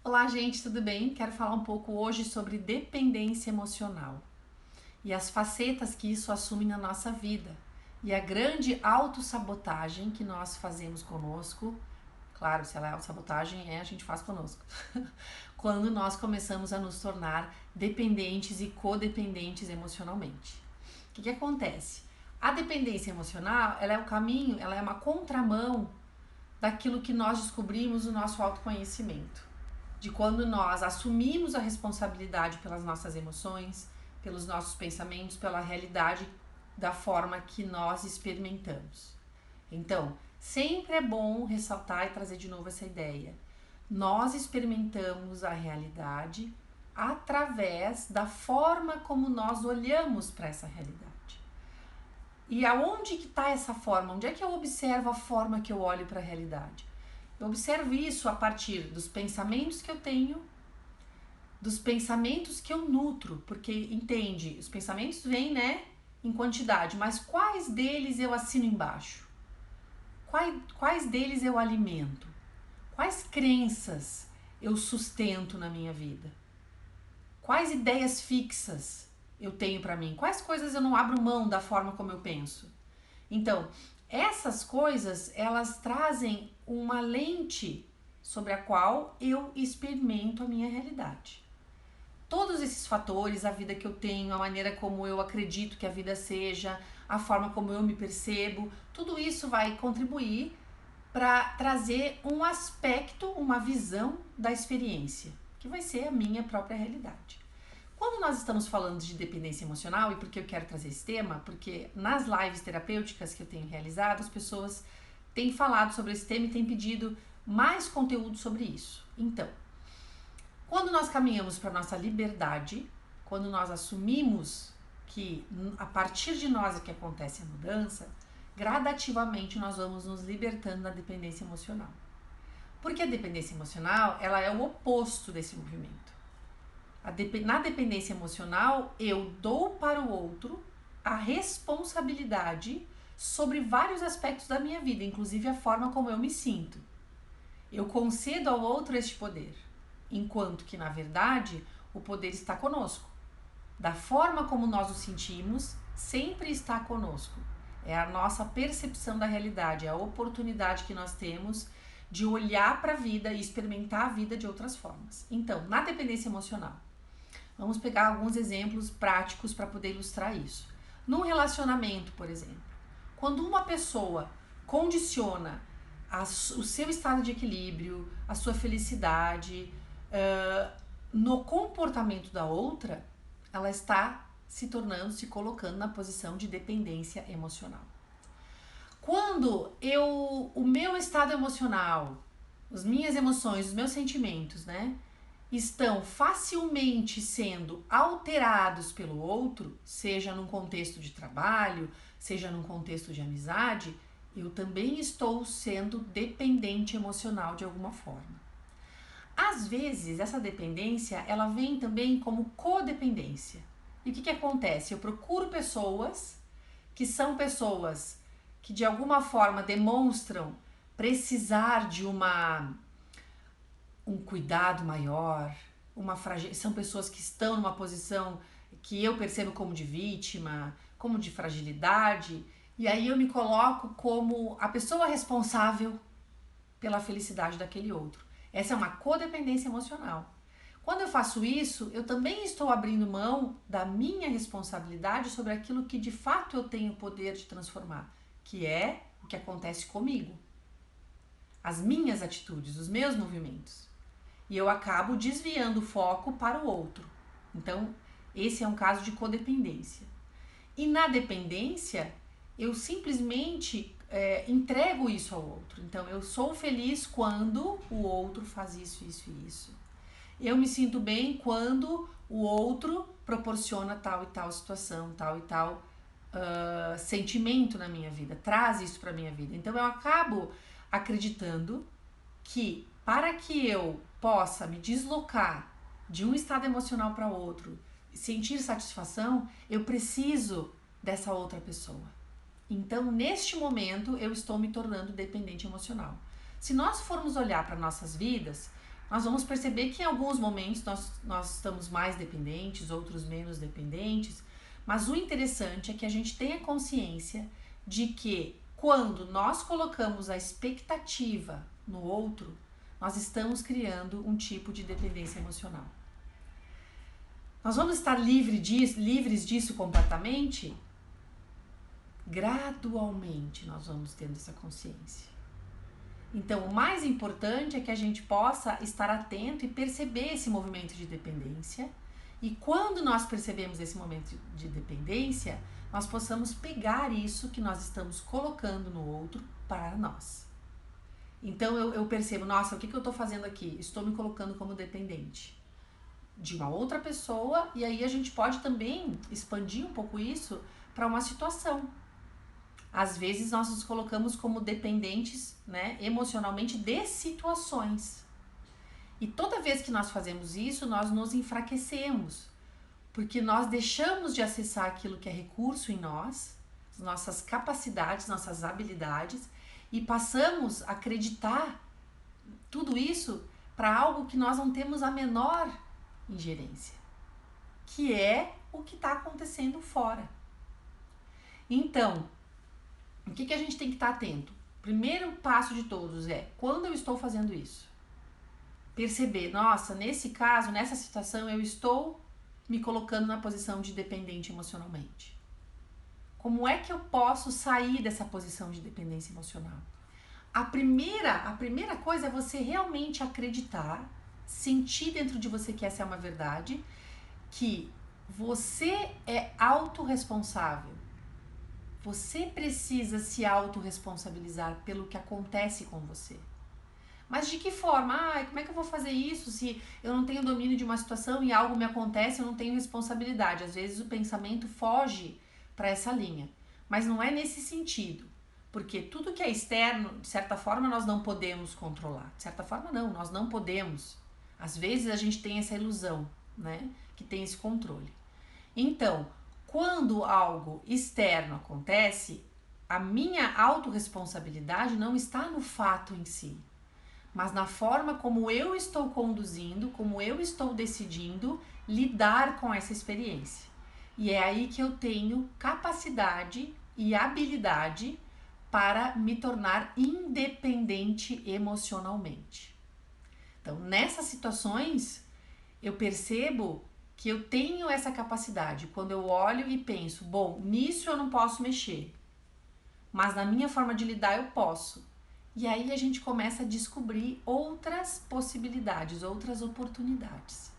Olá, gente, tudo bem? Quero falar um pouco hoje sobre dependência emocional e as facetas que isso assume na nossa vida e a grande autossabotagem que nós fazemos conosco. Claro, se ela é autossabotagem, a gente faz conosco. Quando nós começamos a nos tornar dependentes e codependentes emocionalmente. O que acontece? A dependência emocional, ela é o caminho, ela é uma contramão daquilo que nós descobrimos no nosso autoconhecimento, de quando nós assumimos a responsabilidade pelas nossas emoções, pelos nossos pensamentos, pela realidade da forma que nós experimentamos. Então, sempre é bom ressaltar e trazer de novo essa ideia. Nós experimentamos a realidade através da forma como nós olhamos para essa realidade. E aonde que está essa forma? Onde é que eu observo a forma que eu olho para a realidade? Eu observo isso a partir dos pensamentos que eu tenho, dos pensamentos que eu nutro, porque entende, os pensamentos vêm, né, em quantidade, mas quais deles eu assino embaixo? Quais deles eu alimento? Quais crenças eu sustento na minha vida? Quais ideias fixas eu tenho para mim? Quais coisas eu não abro mão da forma como eu penso? Então, essas coisas, elas trazem uma lente sobre a qual eu experimento a minha realidade. Todos esses fatores, a vida que eu tenho, a maneira como eu acredito que a vida seja, a forma como eu me percebo, tudo isso vai contribuir para trazer um aspecto, uma visão da experiência, que vai ser a minha própria realidade. Quando nós estamos falando de dependência emocional, e por que eu quero trazer esse tema? Porque nas lives terapêuticas que eu tenho realizado, as pessoas têm falado sobre esse tema e têm pedido mais conteúdo sobre isso. Então, quando nós caminhamos para a nossa liberdade, quando nós assumimos que a partir de nós é que acontece a mudança, gradativamente nós vamos nos libertando da dependência emocional. Porque a dependência emocional, ela é o oposto desse movimento. Na dependência emocional, eu dou para o outro a responsabilidade sobre vários aspectos da minha vida, inclusive a forma como eu me sinto. Eu concedo ao outro este poder, enquanto que, na verdade, o poder está conosco. Da forma como nós o sentimos, sempre está conosco. É a nossa percepção da realidade, é a oportunidade que nós temos de olhar para a vida e experimentar a vida de outras formas. Então, na dependência emocional, vamos pegar alguns exemplos práticos para poder ilustrar isso. Num relacionamento, por exemplo, quando uma pessoa condiciona o seu estado de equilíbrio, a sua felicidade, no comportamento da outra, ela está se tornando, se colocando na posição de dependência emocional. Quando o meu estado emocional, as minhas emoções, os meus sentimentos, né, estão facilmente sendo alterados pelo outro, seja num contexto de trabalho, seja num contexto de amizade, eu também estou sendo dependente emocional de alguma forma. Às vezes, essa dependência, ela vem também como codependência. E o que acontece? Eu procuro pessoas que são pessoas que de alguma forma demonstram precisar de um cuidado maior, são pessoas que estão numa posição que eu percebo como de vítima, como de fragilidade, e aí eu me coloco como a pessoa responsável pela felicidade daquele outro. Essa é uma codependência emocional. Quando eu faço isso, eu também estou abrindo mão da minha responsabilidade sobre aquilo que de fato eu tenho o poder de transformar, que é o que acontece comigo. As minhas atitudes, os meus movimentos. E eu acabo desviando o foco para o outro. Então, esse é um caso de codependência. E na dependência, eu simplesmente entrego isso ao outro. Então, eu sou feliz quando o outro faz isso, isso e isso. Eu me sinto bem quando o outro proporciona tal e tal situação, tal e tal sentimento na minha vida, traz isso para minha vida. Então, eu acabo acreditando que para que eu possa me deslocar de um estado emocional para outro, sentir satisfação, eu preciso dessa outra pessoa. Então, neste momento, eu estou me tornando dependente emocional. Se nós formos olhar para nossas vidas, nós vamos perceber que em alguns momentos nós estamos mais dependentes, outros menos dependentes, mas o interessante é que a gente tenha consciência de que quando nós colocamos a expectativa no outro, nós estamos criando um tipo de dependência emocional. Nós vamos estar livres disso completamente? Gradualmente nós vamos tendo essa consciência. Então, o mais importante é que a gente possa estar atento e perceber esse movimento de dependência. E quando nós percebemos esse momento de dependência, nós possamos pegar isso que nós estamos colocando no outro para nós. Então, eu percebo, nossa, o que eu estou fazendo aqui? Estou me colocando como dependente de uma outra pessoa, e aí a gente pode também expandir um pouco isso para uma situação. Às vezes nós nos colocamos como dependentes, né, emocionalmente de situações. E toda vez que nós fazemos isso, nós nos enfraquecemos, porque nós deixamos de acessar aquilo que é recurso em nós, nossas capacidades, nossas habilidades, e passamos a acreditar tudo isso para algo que nós não temos a menor ingerência, que é o que está acontecendo fora. Então, o que a gente tem que estar atento? Primeiro passo de todos é, quando eu estou fazendo isso, perceber, nossa, nesse caso, nessa situação, eu estou me colocando na posição de dependente emocionalmente. Como é que eu posso sair dessa posição de dependência emocional? A primeira coisa é você realmente acreditar, sentir dentro de você que essa é uma verdade, que você é autorresponsável. Você precisa se autorresponsabilizar pelo que acontece com você. Mas de que forma? Como é que eu vou fazer isso se eu não tenho domínio de uma situação e algo me acontece, eu não tenho responsabilidade? Às vezes o pensamento foge para essa linha. Mas não é nesse sentido. Porque tudo que é externo, de certa forma, nós não podemos controlar. De certa forma, não, nós não podemos. Às vezes a gente tem essa ilusão, né? Que tem esse controle. Então, quando algo externo acontece, a minha autorresponsabilidade não está no fato em si, mas na forma como eu estou conduzindo, como eu estou decidindo lidar com essa experiência. E é aí que eu tenho capacidade e habilidade para me tornar independente emocionalmente. Então, nessas situações, eu percebo que eu tenho essa capacidade. Quando eu olho e penso, bom, nisso eu não posso mexer, mas na minha forma de lidar eu posso. E aí a gente começa a descobrir outras possibilidades, outras oportunidades.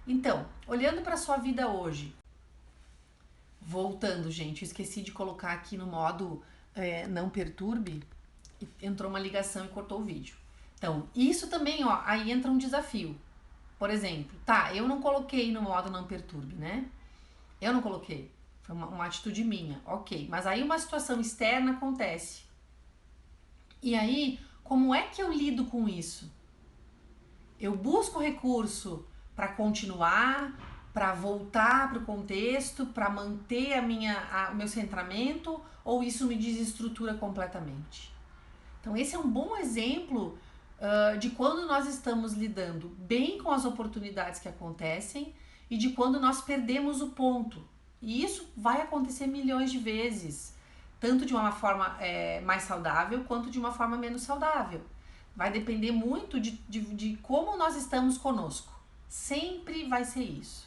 Então, olhando para a sua vida hoje, voltando, gente, eu esqueci de colocar aqui no modo não perturbe, entrou uma ligação e cortou o vídeo. Então, isso também, ó, aí entra um desafio. Por exemplo, eu não coloquei no modo não perturbe, né? Eu não coloquei. Foi uma atitude minha, ok. Mas aí uma situação externa acontece. E aí, como é que eu lido com isso? Eu busco recurso para continuar, para voltar para o contexto, para manter o meu centramento, ou isso me desestrutura completamente? Então, esse é um bom exemplo de quando nós estamos lidando bem com as oportunidades que acontecem e de quando nós perdemos o ponto. E isso vai acontecer milhões de vezes, tanto de uma forma mais saudável quanto de uma forma menos saudável. Vai depender muito de como nós estamos conosco. Sempre vai ser isso.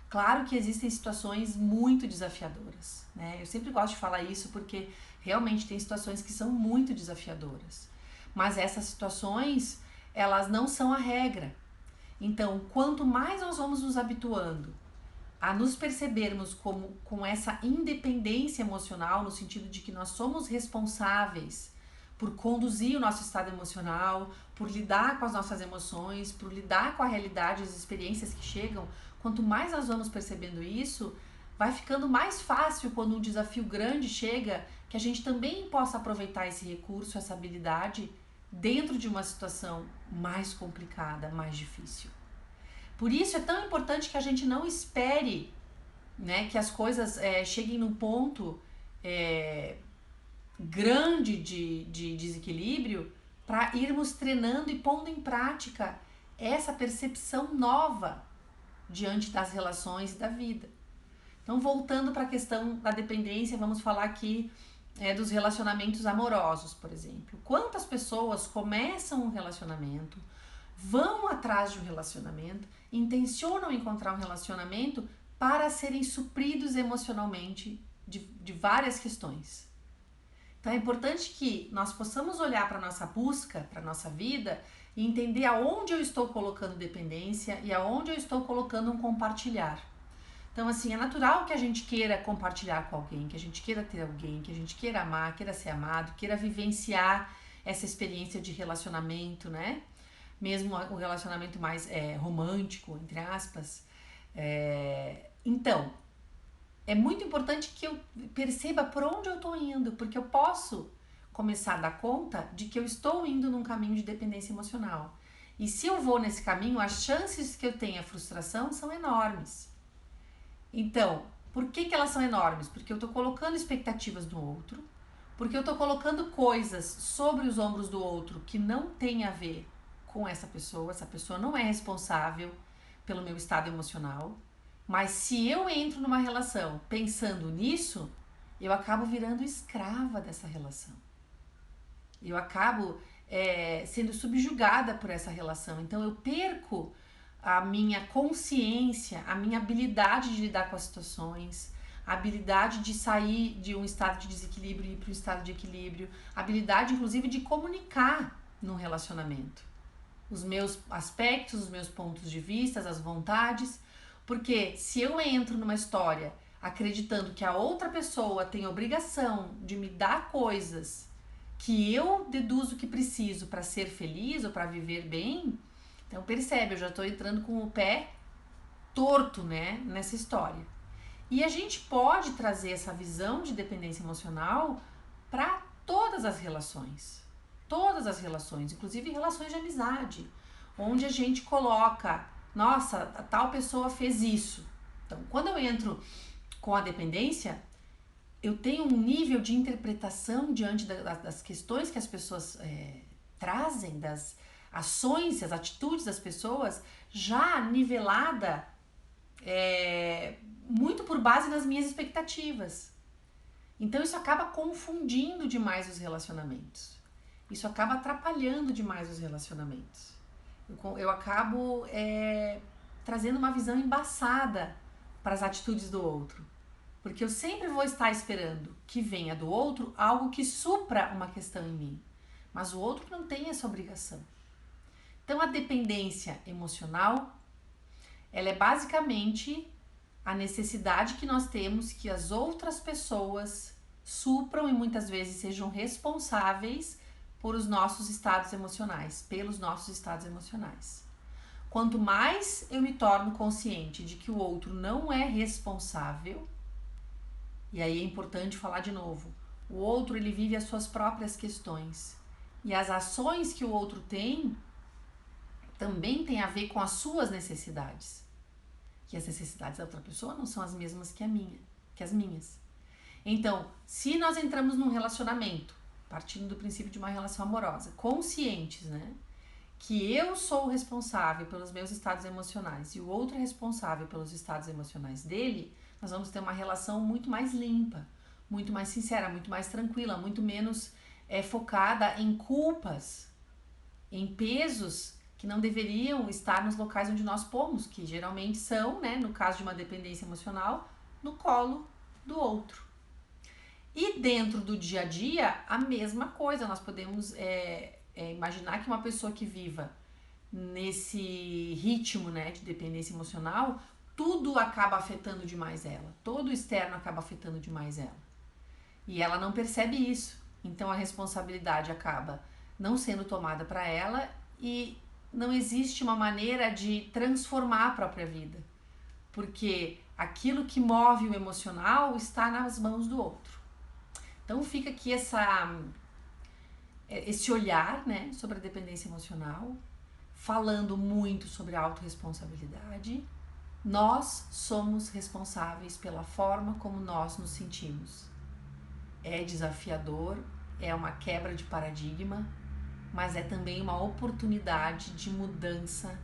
Claro que existem situações muito desafiadoras, né? Eu sempre gosto de falar isso porque realmente tem situações que são muito desafiadoras. Mas essas situações, elas não são a regra. Então, quanto mais nós vamos nos habituando a nos percebermos com essa independência emocional, no sentido de que nós somos responsáveis por conduzir o nosso estado emocional, por lidar com as nossas emoções, por lidar com a realidade, as experiências que chegam, quanto mais nós vamos percebendo isso, vai ficando mais fácil quando um desafio grande chega, que a gente também possa aproveitar esse recurso, essa habilidade, dentro de uma situação mais complicada, mais difícil. Por isso é tão importante que a gente não espere, né, que as coisas cheguem num ponto grande de desequilíbrio para irmos treinando e pondo em prática essa percepção nova diante das relações e da vida. Então, voltando para a questão da dependência, vamos falar aqui dos relacionamentos amorosos, por exemplo. Quantas pessoas começam um relacionamento, vão atrás de um relacionamento, intencionam encontrar um relacionamento para serem supridos emocionalmente de várias questões. Então é importante que nós possamos olhar para a nossa busca, para a nossa vida e entender aonde eu estou colocando dependência e aonde eu estou colocando um compartilhar. Então, assim, é natural que a gente queira compartilhar com alguém, que a gente queira ter alguém, que a gente queira amar, queira ser amado, queira vivenciar essa experiência de relacionamento, né? Mesmo o relacionamento mais romântico, entre aspas. Então, é muito importante que eu perceba por onde eu estou indo, porque eu posso começar a dar conta de que eu estou indo num caminho de dependência emocional. E se eu vou nesse caminho, as chances que eu tenha frustração são enormes. Então, por que elas são enormes? Porque eu estou colocando expectativas no outro, porque eu estou colocando coisas sobre os ombros do outro que não tem a ver com essa pessoa não é responsável pelo meu estado emocional. Mas se eu entro numa relação pensando nisso, eu acabo virando escrava dessa relação. Eu acabo sendo subjugada por essa relação. Então eu perco a minha consciência, a minha habilidade de lidar com as situações, a habilidade de sair de um estado de desequilíbrio e ir para um estado de equilíbrio, a habilidade inclusive de comunicar num relacionamento. Os meus aspectos, os meus pontos de vista, as vontades, porque se eu entro numa história acreditando que a outra pessoa tem a obrigação de me dar coisas que eu deduzo que preciso para ser feliz ou para viver bem, então percebe, eu já estou entrando com o pé torto, né, nessa história. E a gente pode trazer essa visão de dependência emocional para todas as relações, inclusive relações de amizade, onde a gente coloca, nossa, a tal pessoa fez isso. Então, quando eu entro com a dependência, eu tenho um nível de interpretação diante das questões que as pessoas trazem, das ações, as atitudes das pessoas, já nivelada muito por base nas minhas expectativas. Então isso acaba confundindo demais os relacionamentos. Isso acaba atrapalhando demais os relacionamentos. Eu acabo trazendo uma visão embaçada para as atitudes do outro. Porque eu sempre vou estar esperando que venha do outro algo que supra uma questão em mim. Mas o outro não tem essa obrigação. Então a dependência emocional, ela é basicamente a necessidade que nós temos que as outras pessoas supram e muitas vezes sejam responsáveis pelos nossos estados emocionais. Quanto mais eu me torno consciente de que o outro não é responsável, e aí é importante falar de novo, o outro ele vive as suas próprias questões e as ações que o outro tem também tem a ver com as suas necessidades. Que as necessidades da outra pessoa não são as mesmas que as minhas. Então, se nós entramos num relacionamento, partindo do princípio de uma relação amorosa, conscientes, né? Que eu sou o responsável pelos meus estados emocionais e o outro é responsável pelos estados emocionais dele, nós vamos ter uma relação muito mais limpa, muito mais sincera, muito mais tranquila, muito menos focada em culpas, em pesos que não deveriam estar nos locais onde nós pomos, que geralmente são, né, no caso de uma dependência emocional, no colo do outro. E dentro do dia a dia, a mesma coisa, nós podemos imaginar que uma pessoa que viva nesse ritmo, né, de dependência emocional, tudo acaba afetando demais ela, todo o externo acaba afetando demais ela. E ela não percebe isso, então a responsabilidade acaba não sendo tomada para ela e não existe uma maneira de transformar a própria vida, porque aquilo que move o emocional está nas mãos do outro. Então fica aqui esse olhar, né, sobre a dependência emocional, falando muito sobre a autorresponsabilidade. Nós somos responsáveis pela forma como nós nos sentimos. É desafiador, é uma quebra de paradigma, mas é também uma oportunidade de mudança,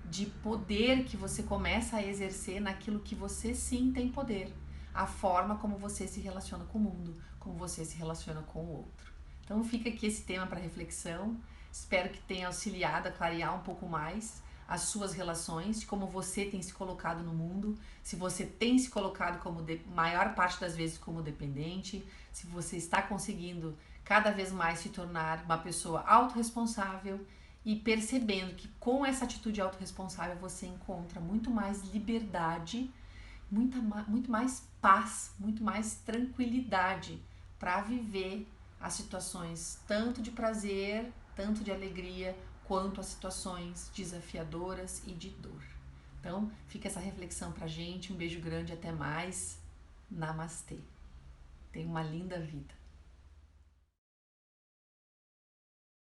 de poder que você começa a exercer naquilo que você sim tem poder, a forma como você se relaciona com o mundo, como você se relaciona com o outro. Então fica aqui esse tema para reflexão, espero que tenha auxiliado a clarear um pouco mais as suas relações, de como você tem se colocado no mundo, se você tem se colocado como maior parte das vezes como dependente, se você está conseguindo cada vez mais se tornar uma pessoa autorresponsável e percebendo que com essa atitude autorresponsável você encontra muito mais liberdade, muito mais paz, muito mais tranquilidade para viver as situações tanto de prazer, tanto de alegria, quanto as situações desafiadoras e de dor. Então, fica essa reflexão pra gente. Um beijo grande, até mais. Namastê. Tenha uma linda vida.